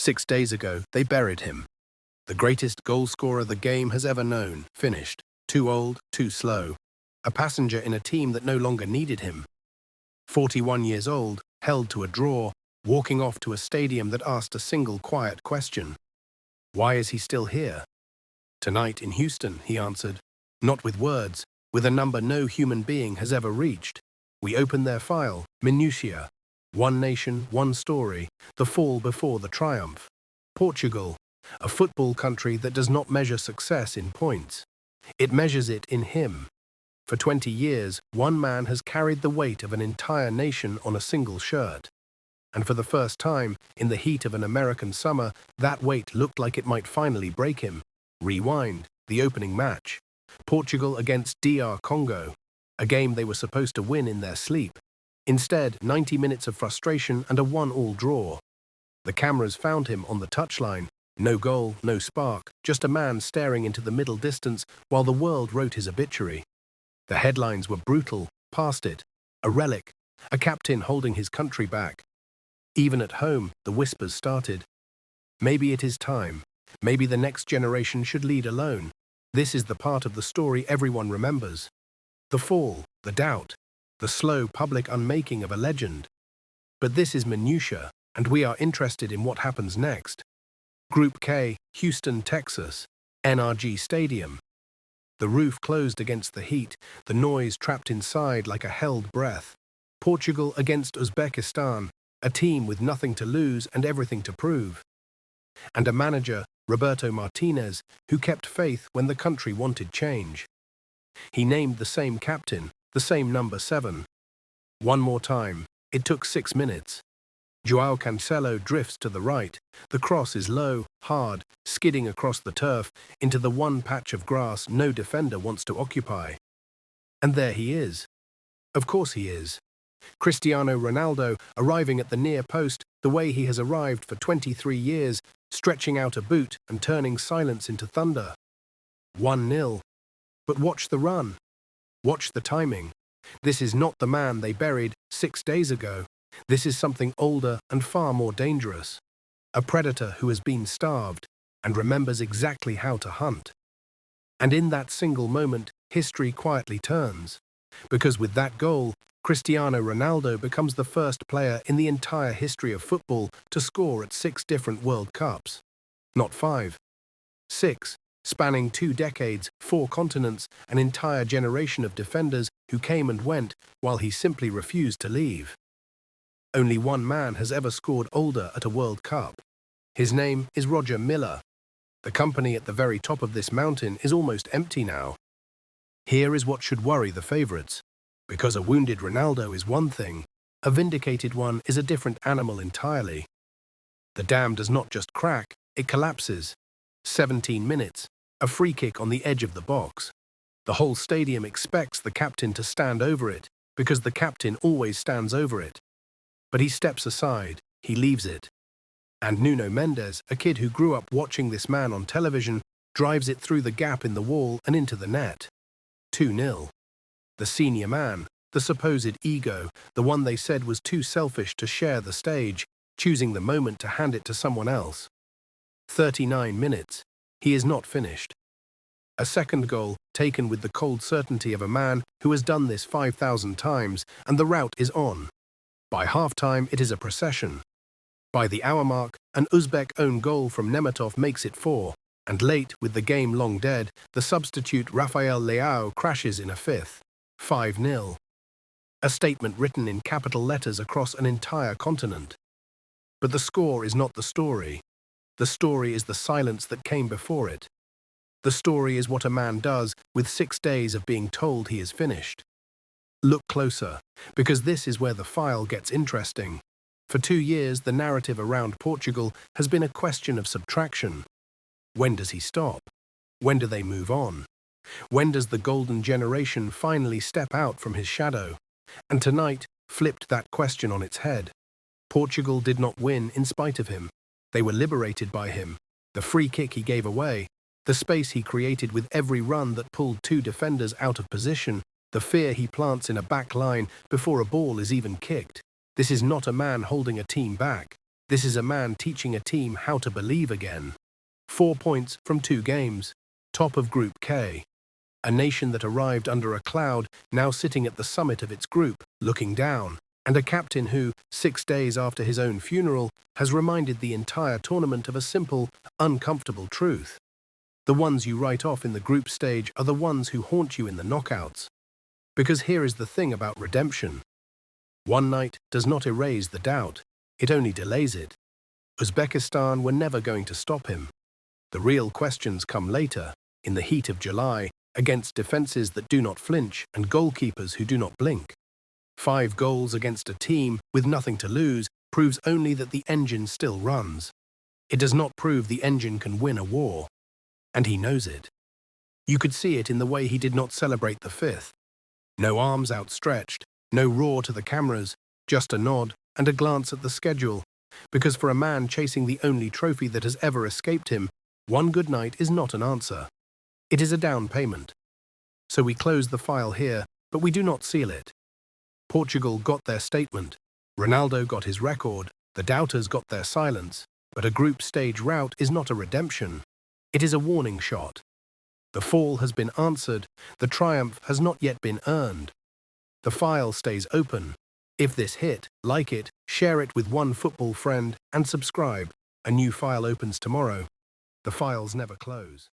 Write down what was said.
6 days ago, they buried him. The greatest goal scorer the game has ever known, finished. Too old, too slow. A passenger in a team that no longer needed him. 41 years old, held to a draw, walking off to a stadium that asked a single quiet question. Why is he still here? Tonight in Houston, he answered. Not with words, with a number no human being has ever reached. We open their file, Minutia. One nation, one story, the fall before the triumph. Portugal, a football country that does not measure success in points. It measures it in him. For 20 years, one man has carried the weight of an entire nation on a single shirt. And for the first time, in the heat of an American summer, that weight looked like it might finally break him. Rewind, the opening match. Portugal against DR Congo, a game they were supposed to win in their sleep. Instead, 90 minutes of frustration and a 1-1 draw. The cameras found him on the touchline. No goal, no spark, just a man staring into the middle distance while the world wrote his obituary. The headlines were brutal, past it, a relic, a captain holding his country back. Even at home, the whispers started. Maybe it is time. Maybe the next generation should lead alone. This is the part of the story everyone remembers. The fall, the doubt, the slow public unmaking of a legend. But this is Minutia, and we are interested in what happens next. Group K, Houston, Texas, NRG Stadium. The roof closed against the heat, the noise trapped inside like a held breath. Portugal against Uzbekistan, a team with nothing to lose and everything to prove. And a manager, Roberto Martínez, who kept faith when the country wanted change. He named the same captain, the same number 7. One more time. It took 6 minutes. João Cancelo drifts to the right. The cross is low, hard, skidding across the turf into the one patch of grass no defender wants to occupy. And there he is. Of course he is. Cristiano Ronaldo arriving at the near post the way he has arrived for 23 years, stretching out a boot and turning silence into thunder. 1-0. But watch the run. Watch the timing. This is not the man they buried 6 days ago. This is something older and far more dangerous. A predator who has been starved and remembers exactly how to hunt. And in that single moment, history quietly turns. Because with that goal, Cristiano Ronaldo becomes the first player in the entire history of football to score at 6 different World Cups. Not 5. 6, spanning 2 decades, 4 continents, an entire generation of defenders who came and went while he simply refused to leave. Only one man has ever scored older at a World Cup. His name is Roger Milla. The company at the very top of this mountain is almost empty now. Here is what should worry the favourites. Because a wounded Ronaldo is one thing, a vindicated one is a different animal entirely. The dam does not just crack, it collapses. 17 minutes, a free kick on the edge of the box. The whole stadium expects the captain to stand over it, because the captain always stands over it. But he steps aside, he leaves it. And Nuno Mendes, a kid who grew up watching this man on television, drives it through the gap in the wall and into the net. 2-0. The senior man, the supposed ego, the one they said was too selfish to share the stage, choosing the moment to hand it to someone else. 39 minutes. He is not finished. A second goal, taken with the cold certainty of a man who has done this 5,000 times, and the route is on. By half-time, it is a procession. By the hour mark, an Uzbek own goal from Nematov makes it 4, and late, with the game long dead, the substitute Rafael Leão crashes in a 5th. 5-0. A statement written in capital letters across an entire continent. But the score is not the story. The story is the silence that came before it. The story is what a man does with 6 days of being told he is finished. Look closer, because this is where the file gets interesting. For 2 years, the narrative around Portugal has been a question of subtraction. When does he stop? When do they move on? When does the golden generation finally step out from his shadow? And tonight flipped that question on its head. Portugal did not win in spite of him. They were liberated by him. The free kick he gave away, the space he created with every run that pulled 2 defenders out of position, the fear he plants in a back line before a ball is even kicked. This is not a man holding a team back. This is a man teaching a team how to believe again. 4 points from 2 games, top of Group K. A nation that arrived under a cloud, now sitting at the summit of its group, looking down, and a captain who, 6 days after his own funeral, has reminded the entire tournament of a simple, uncomfortable truth. The ones you write off in the group stage are the ones who haunt you in the knockouts. Because here is the thing about redemption. One night does not erase the doubt, it only delays it. Uzbekistan were never going to stop him. The real questions come later, in the heat of July, against defences that do not flinch and goalkeepers who do not blink. 5 goals against a team with nothing to lose proves only that the engine still runs. It does not prove the engine can win a war. And he knows it. You could see it in the way he did not celebrate the 5th. No arms outstretched, no roar to the cameras, just a nod and a glance at the schedule, because for a man chasing the only trophy that has ever escaped him, one good night is not an answer. It is a down payment. So we close the file here, but we do not seal it. Portugal got their statement, Ronaldo got his record, the doubters got their silence, but a group stage rout is not a redemption. It is a warning shot. The fall has been answered, the triumph has not yet been earned. The file stays open. If this hit, like it, share it with one football friend, and subscribe. A new file opens tomorrow. The files never close.